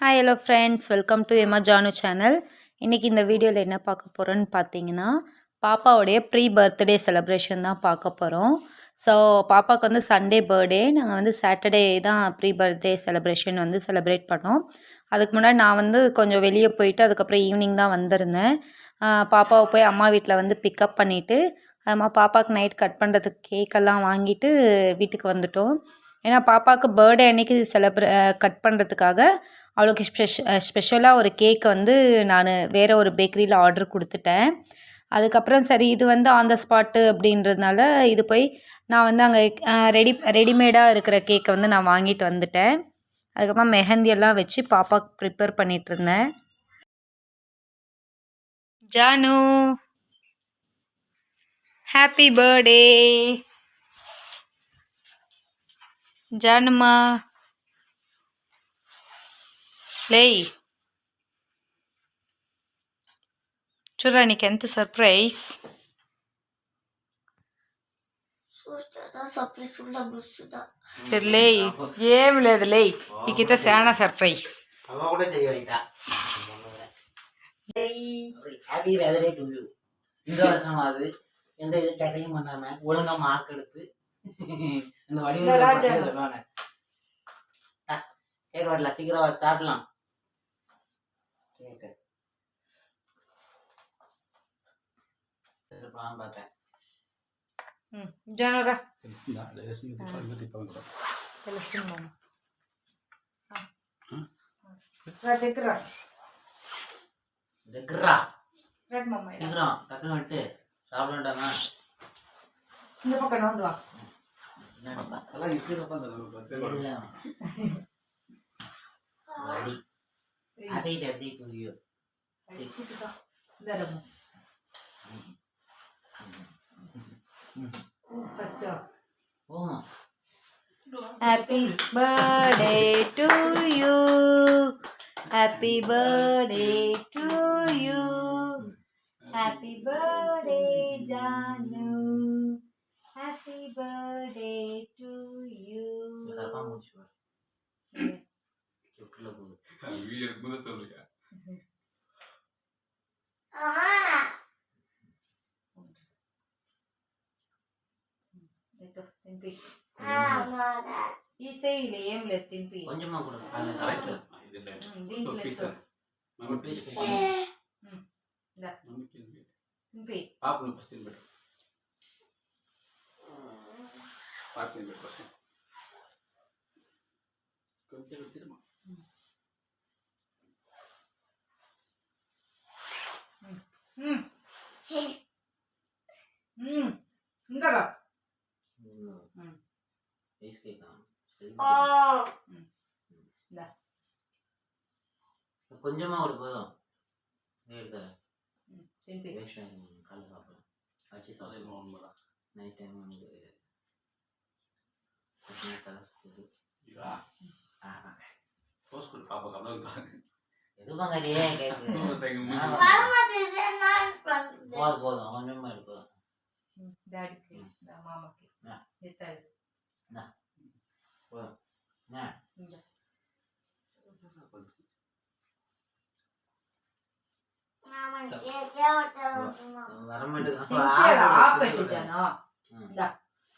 Hi hello friends, welcome to எம்மா Janu channel. இன்றைக்கி இந்த வீடியோவில் என்ன பார்க்க போகிறோன்னு பார்த்தீங்கன்னா, பாப்பாவுடைய ப்ரீ பர்த்டே செலிப்ரேஷன் தான் பார்க்க போகிறோம். ஸோ பாப்பாவுக்கு வந்து சண்டே பர்த்டே, நாங்கள் வந்து சாட்டர்டே தான் ப்ரீ பர்த்டே செலிப்ரேஷன் வந்து செலிப்ரேட் பண்ணோம். அதுக்கு முன்னாடி நான் வந்து கொஞ்சம் வெளியே போயிட்டு அதுக்கப்புறம் ஈவினிங் தான் வந்திருந்தேன். பாப்பாவை போய் அம்மா வீட்டில் வந்து பிக்கப் பண்ணிவிட்டு அதுமா பாப்பாவுக்கு நைட் கட் பண்ணுறதுக்கு கேக்கெல்லாம் வாங்கிட்டு வீட்டுக்கு வந்துட்டோம். ஏன்னா பாப்பாவுக்கு பர்த்டே அன்னைக்கு கட் பண்ணுறதுக்காக அவளுக்கு ஸ்பெஷலாக ஒரு கேக் வந்து நான் வேறு ஒரு பேக்கரியில் ஆர்டர் கொடுத்துட்டேன். அதுக்கப்புறம் சரி இது வந்து ஆன் த ஸ்பாட்டு அப்படின்றதுனால இது போய் நான் வந்து அங்கே ரெடிமேடாக இருக்கிற கேக்கை வந்து நான் வாங்கிட்டு வந்துட்டேன். அதுக்கப்புறம் மெஹந்தி எல்லாம் வச்சு பாப்பாவுக்கு ப்ரிப்பேர் பண்ணிகிட்டு இருந்தேன். ஜானு, ஹாப்பி பர்த்டே జానమ్మా. లేయ్ చూడరా నీకు ఎంత సర్ప్రైజ్. సరే లేయ్, ఏం లేదు లేయ్, నీకైతే చాలా సర్ప్రైజ్. எந்த வித சட்டையும் பண்ணாம ஒழுங்கா மார்க் எடுத்து இந்த வடிவம் சொல்லுவானே கேட்க வரல. சீக்கிரம் சாப்பிடலாம். கேட்க பார்த்தேன். జానరా దగ్గర சீக்கிரம் டக்குன்னு விட்டு சாப்பிடண்டாமா. இந்த பக்கம் வந்து வா. Happy birthday to you. Happy birthday to you. Happy birthday Janu. Happy birthday to you. ఈసేయిలే ఏం లేదు తింపి కొంచెం కూడా తింపి పాపను పస్తిని పెట్టు. పాపని పెట్టు కొంచెం తిరుమ. ఇందరా கொஞ்சமா ஒரு போதும் வச்சு சாப்பிடுவோம். நைட் டைம் எதுவும் போதும் கொஞ்சமா எடுப்போம். డాడీకి మామకి ఎత్తారు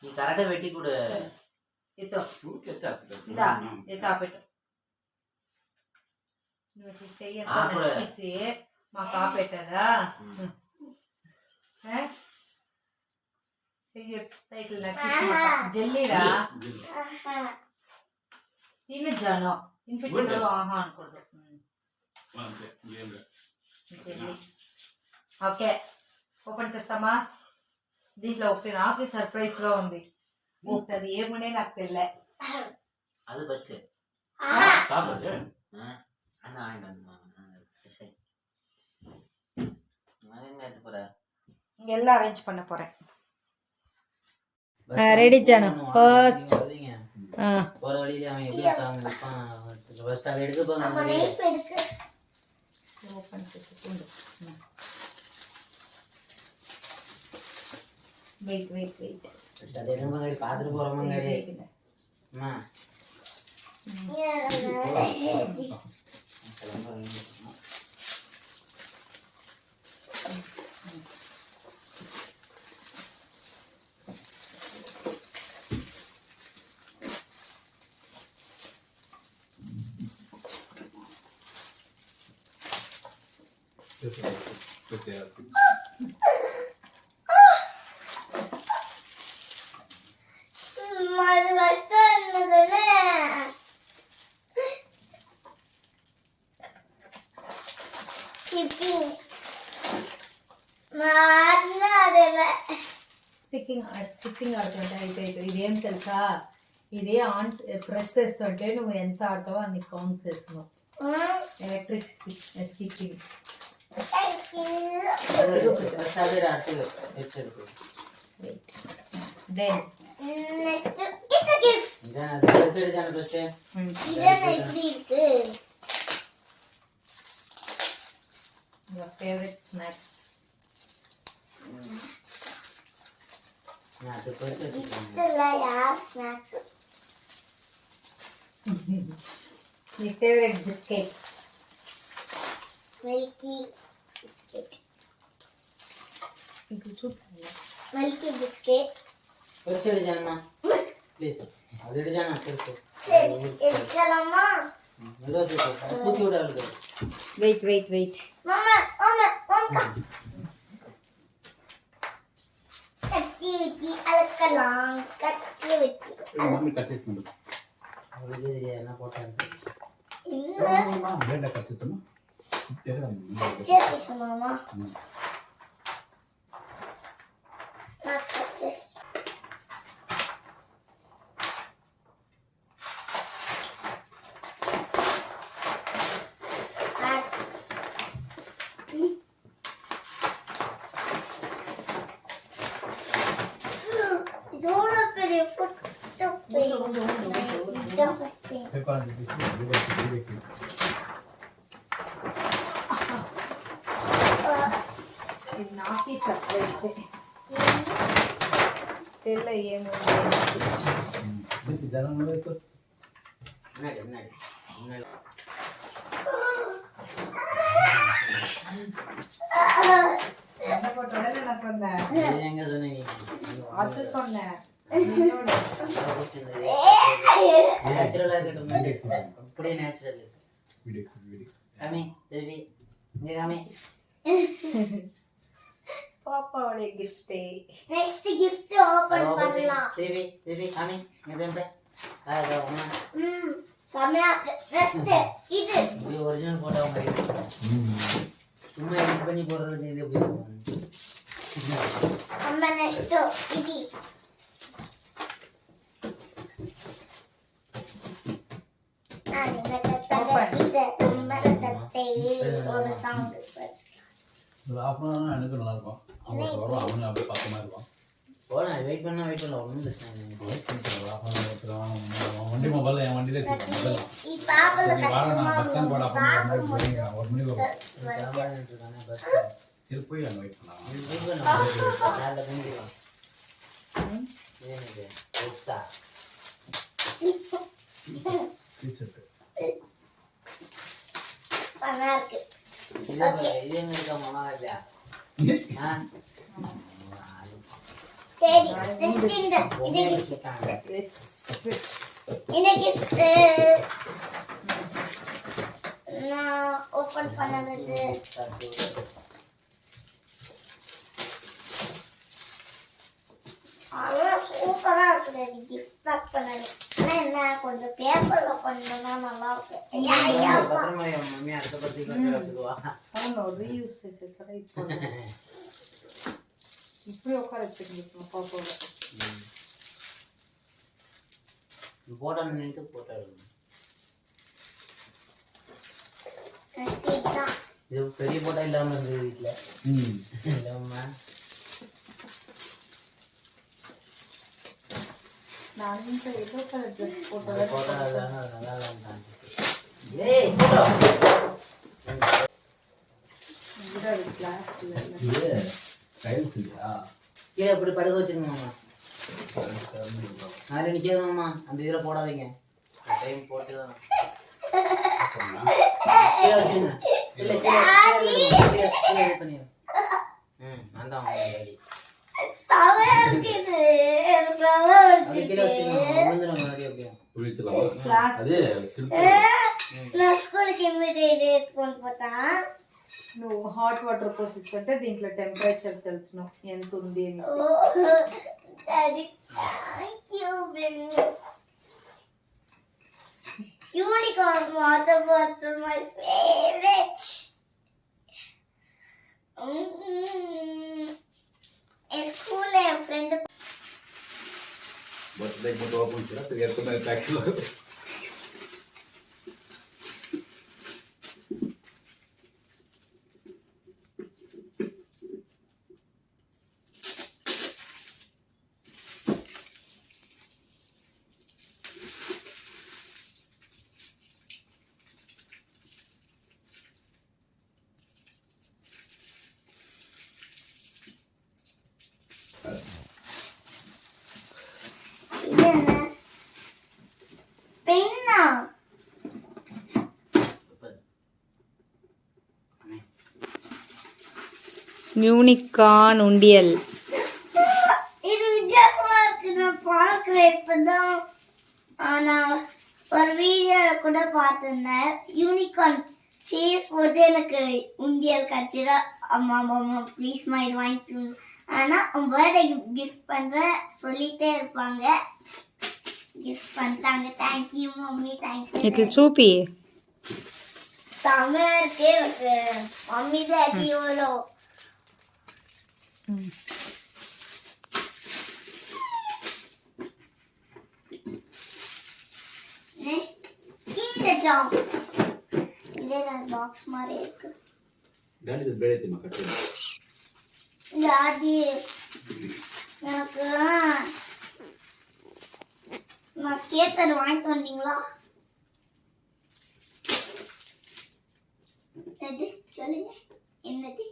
நீ கரெக்டா வெட்டி கொடு. చెయ్యి మా కాపెట్టదా జల్లీరా తిని జాను తినిపించారు. ఆహా అనకూడదు. ఓకే, ఓపెన్ చేస్తామా. దీంట్లో ఒకటి నాకు సర్ప్రైజ్ గా ఉంది. ఒకటి ఏమునే నాకు తెలియ. அது ஃபர்ஸ்ட் சாப்பிடு. அண்ணா இங்க எல்லாம் அரேஞ்ச் பண்ண போறேன். ரெடி ஜானு. ஃபர்ஸ்ட் போற வழியில அவன் எப்படி இருக்கான் ஃபர்ஸ்ட் அதை எடுக்க போங்க. ஓபன் பண்ணிட்டு வெயிட் ஃபர்ஸ்ட் அதை எடுங்க மாதிரி பாத்துட்டு போறோமாங்க. அம்மா அது ஃபர்ஸ்ட் என்னதுன்னு ஸ்கிப்பிங் మాట్లాడలే స్కిప్పింగ్ ఆడుతుంటే అయితే ఇదేం తెలుసా ఇది ఆన్ ప్రెస్ చేస్తుంటే నువ్వు ఎంత ఆడతావో అన్ని కౌంట్ చేస్తున్నావు electric skipping then next it's gift ఇదే எப்படி இருக்கு యువర్ ఫేవరెట్ స్నాక్స్ இதுல யார் ஸ்நாக்ஸ் నీ ఫేవరెట్ బిస్కెట్ మిల్కీ బిస్కెట్ ఇది చూడండి మిల్కీ బిస్కెట్ ప్లీజ్ అది జానా சரி எடுக்கலாமா వెయిట్ மாமா மாமா மாமா கத்தி வச்சு அலக்கலாம் கத்தி வச்சு మమ్మీ కట్ చేస్తుంది என்ன போட்டாங்க బ్లడ్ కట్ చేస్తామా చేసి మామా నాకు వచ్చేసి இதோட பெரிய ஃபுட் இதான் ஃபர்ஸ்ட் ఇది నాకే సర్ప్రైజ్ తెల్ల ఏమో என்ன போட்டோட நான் சொன்னேன் அது சொன்னேன் நேச்சுரலா இருக்கட்டும் அப்படியே நேச்சுரல் காமி தேவி இங்க காமி பாப்பாவோட கிஃப்ட் நெக்ஸ்ட் gift ஓபன் பண்ணலாம் தேவி தேவி காமி இங்க தேம்பே சமயா நெக்ஸ்ட் இது ஒரிஜினல் போட்டோ மாதிரி சும்மா எடிட் பண்ணி போடுறதுக்கு இது எப்படி அம்மா நெக்ஸ்ட் இது ஒரு சாங் எனக்கு நல்லா இருக்கும் அவங்க வரும் அவங்க அப்படியே பார்த்த மாதிரி இருக்கும் போனா வெயிட் பண்ணலாம் ஒன்றும் பிரச்சனை இல்லை வண்டி மொபைல் என் வண்டியில ఈ పాపల ஒரு மணிக்கு சரி போய் அங்கே வெயிட் பண்ணலாம் டிஷர்ட் நல்லா இருக்கு இது எங்க இருக்க மாமா இல்லையா சரி நெக்ஸ்ட் இந்த இது gift நான் ஓபன் பண்ணது அதெல்லாம் சூப்பரா இருக்குது கிஃப்ட் பேக் பண்ணது ஆனா என்ன கொஞ்சம் பேப்பர்ல பண்ணா நல்லா இருக்கும் மம்மி அடுத்த பத்தி கட்டுவா అవును రీయూస్ చేసే కదా ఇప్పుడు ఒక ரெசிபி பாப்பாவோட போட்டோ நின்று போட்டோ எடுக்கணும் இது பெரிய போட்டோ இல்லாம இருந்தது வீட்டுல இல்லாம நான் ஏதோ ஒரு ட்ரெஸ் போட்டோ போட்டோ நல்லா இருந்தாங்க ஏய் போட்டோ இதுல கிளாஸ்ல இது டைல்ஸ் இல்லையா கீழே இப்படி படுக்க வச்சிருங்க மாமா நாளை நிற்காது மாமா அந்த இதில் போடாதீங்க டைம் போட்டு தான் கீழே வச்சுருங்க. கீழே பண்ணிடுங்க. நான் தான் அவங்க டாடி. செமையா இருக்குது. எனக்கு ரொம்ப அப்படியே கீழே வச்சுருங்க. விழுந்துடும் முன்னாடி அப்படியே. புரியுதுல அது சிம்பிள். నా స్కూల్కి ఎనిమిది ఎత్తుకొని పోతా నువ్వు హాట్ వాటర్ పోసిస్తుంటే దీంట్లో టెంపరేచర్ తెలుసును ఎంత ఉంది అని. Daddy thank you baby unicorn water bottle my favourite school friend birthday போட்டு ஓபன் செய்யறா தெரியாத பேக்ல. இது என்ன பென்னா யூனிகார்ன் உண்டியல். இது வித்தியாசமா இருக்கு. நான் பார்க்கிறேன் இப்பதான். நான் ஒரு வீடியோல கூட பார்த்திருந்தேன். யூனிகார்ன் ஃபேஸ் போட்டு எனக்கு உண்டியல் கிடைச்சிடா. அம்மா அம்மா ப்ளீஸ்மா இது வாங்கிட்டு. ஆனால் உன் பர்த்டே கிஃப்ட் பண்ணுறேன் சொல்லிட்டே இருப்பாங்க. கிஃப்ட் பண்ணிட்டாங்க. Thank you mummy thank you. ఇట్లా చూపి. செமையா இருக்கு. எனக்கு மம்மி டாடி எவ்வளோ நெக்ஸ்ட் இந்த ஜாம். இதே நான் பாக்ஸ் மாதிரி இருக்கு. டாடி இது பேடே திமா கட்டு. டாடி எனக்கு நான் கேட்டது வாங்கிட்டு வந்தீங்களா? எது சொல்லுங்க என்னது?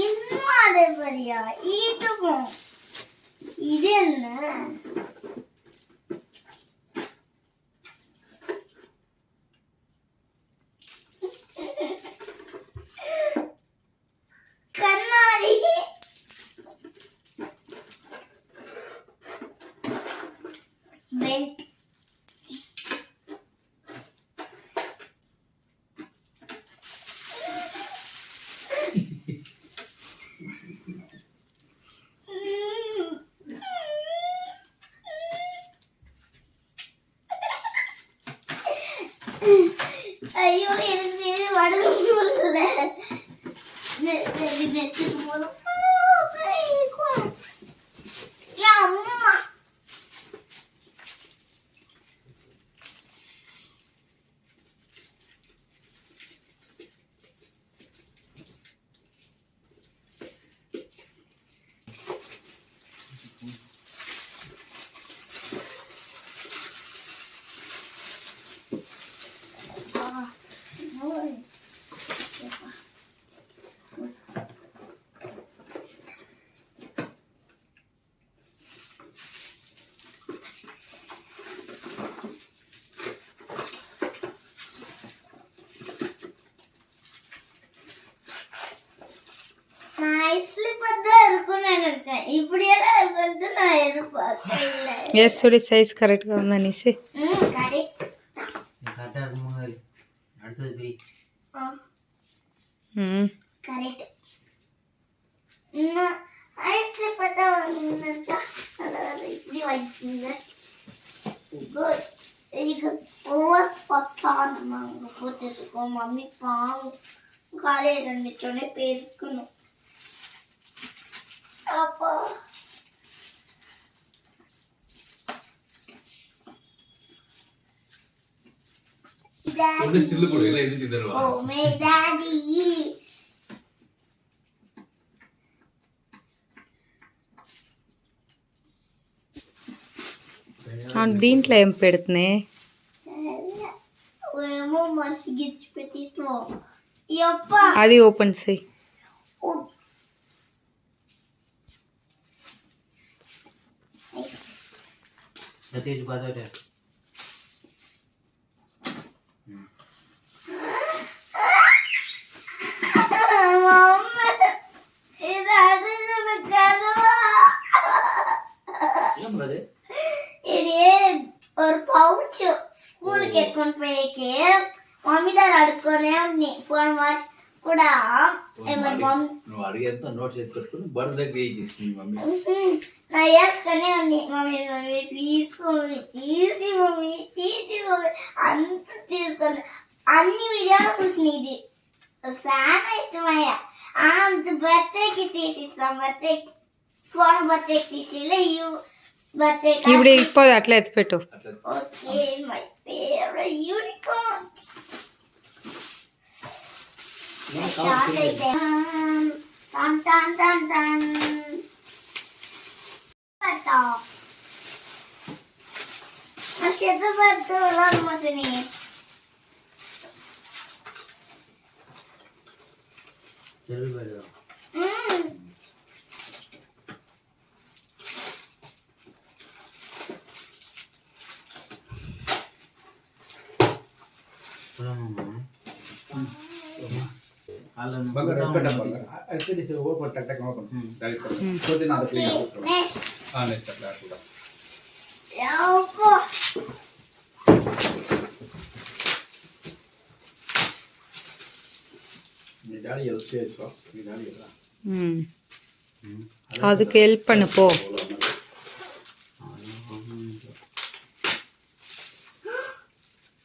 இன்னும் அதே மாதிரியா? இதுவும் இது என்ன? கண்ணாடி. பெல்ட். ஐயோ எனக்கு இது வடல. அம்மா இப்படியெல்லாம் இருக்கிறது நான் எதிர்பார்க்கல. యేసుడి సైజ్ కరెక్ట్గా ఉందనేసి. கரெக்ட். கரெக்டாக இருக்கும்போது அடுத்தது பிரி. கரெக்ட். இன்னும் ஐஸ்ல பார்த்தா நினைச்சா நல்லா இப்படி வாங்கிக்கீங்க. Good very good. ஓவர் பக்ஸான் நாங்கள் போட்டுருக்கோம். மம்மி பாவம் காலையில் இருந்துச்சோடனே பேருக்கணும். அப்பா ஒண்ணு ஸ்டில் போடு இல்ல எழுதி தருவா. ஓ மே டாடி దీంట్లో ఏం పెడుతున్నాయి? என்னமோ மசிக்கிச்சு பெட்டிஸ்டுவோம் எப்பா அது ஓப்பன் செய். சத்திட்டு பார்த்துட்டு இது அடுத்தது கதவா ஏன் brother? இது ஒரு பவுச் ஸ்கூலுக்கு எடுத்துன்னு போயிருக்கு మమ్మీ దాని అడుక్కొనే ఉంది ఫోన్ వాచ్ కూడా ఎవరి మమ్మీ నువ్వు అడిగేంత నోట్స్ ఎత్తుకొచ్చుకుని బర్త్డే క్రియేట్ చేసింది మమ్మీ. నా వేసుకొనే ఉంది మమ్మీ మమ్మీ ప్లీజ్ మమ్మీ తీసి మమ్మీ తీసి మమ్మీ అంత తీసుకొని అన్ని వీడియోలు చూసిన ఇది చాలా ఇష్టమయ్యా అంత బర్త్డేకి తీసిస్తాం బర్త్డే ఫోన్ బర్త్డేకి తీసిలే బర్త్డే ఇప్పుడు ఇప్పుడు అట్లా ఎత్తిపెట్టు. Okay my favourite unicorn short అయితే టన్ టన్ టన్ టన్ పట్టా ఆ షెడ్ పట్టు రామతని చెల్లి బయలు బంగారు పెట్ట బంగారు అయితే ఓపెన్ టక్ టక్ ఓపెన్ డైరెక్ట్ కొద్ది నా క్లీన్ చేసుకో. నెక్స్ట్ అట్లా కూడా యాపో మీ డాడీ హెల్ప్ చేయొచ్చు. మీ డాడీ ఎలా அதுக்கு ஹெல்ப் பண்ணு போ.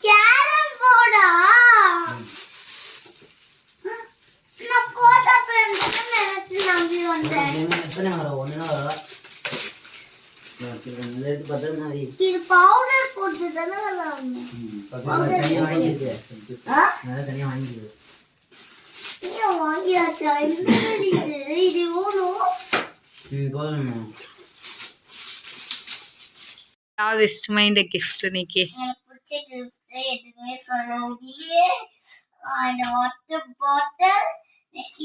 క్యారమ్ బోర్డా నా ఫోటో ఫ్రేమ్ నచ్చింది అంటే ఎత్తనే వర ఒన్ననే వర నేను పదన అది ఇది పౌడర్ పోடுதுதானே நல்லா ఉంది தனியா வாங்கிட்டு நான் தனியா வாங்கிட்டு நீ வாங்கியாச்சா என்ன இது ஓனோ இது போதும். யாவது இஷ்டమైన గిఫ్ట్ నీకే? எனக்கு பிடிச்ச கிஃப்ட் எதுவுமே சொல்ல முடியலையே அந்த வாட்டர் பாட்டில் நெக்ஸ்ட்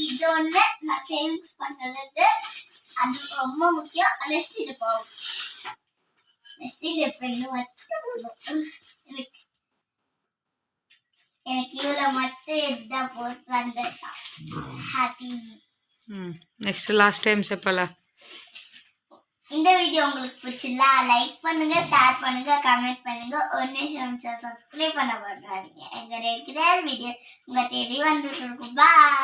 இது ஒன்று நான் சேவிங்ஸ் பண்ணுறது அது ரொம்ப முக்கியம் நெக்ஸ்ட் இது பவுச் நெக்ஸ்ட் இது பெண்ணு மட்டும் போதும் எனக்கு எனக்கு இவ்வளோ மட்டும் இருந்தா போட்டு ஹாப்பி. నెక్స్ట్ లాస్ట్ టైం చెప్పాలా? இந்த வீடியோ உங்களுக்கு பிடிச்சிருந்தா லைக் பண்ணுங்க, ஷேர் பண்ணுங்க, கமெண்ட் பண்ணுங்க. ஒரு நிமிஷம் சப்ஸ்கிரைப் பண்ண பாருங்க. எங்க ரெகுலர் வீடியோ உங்க தேடி வந்துட்டு இருக்கும். பாய்.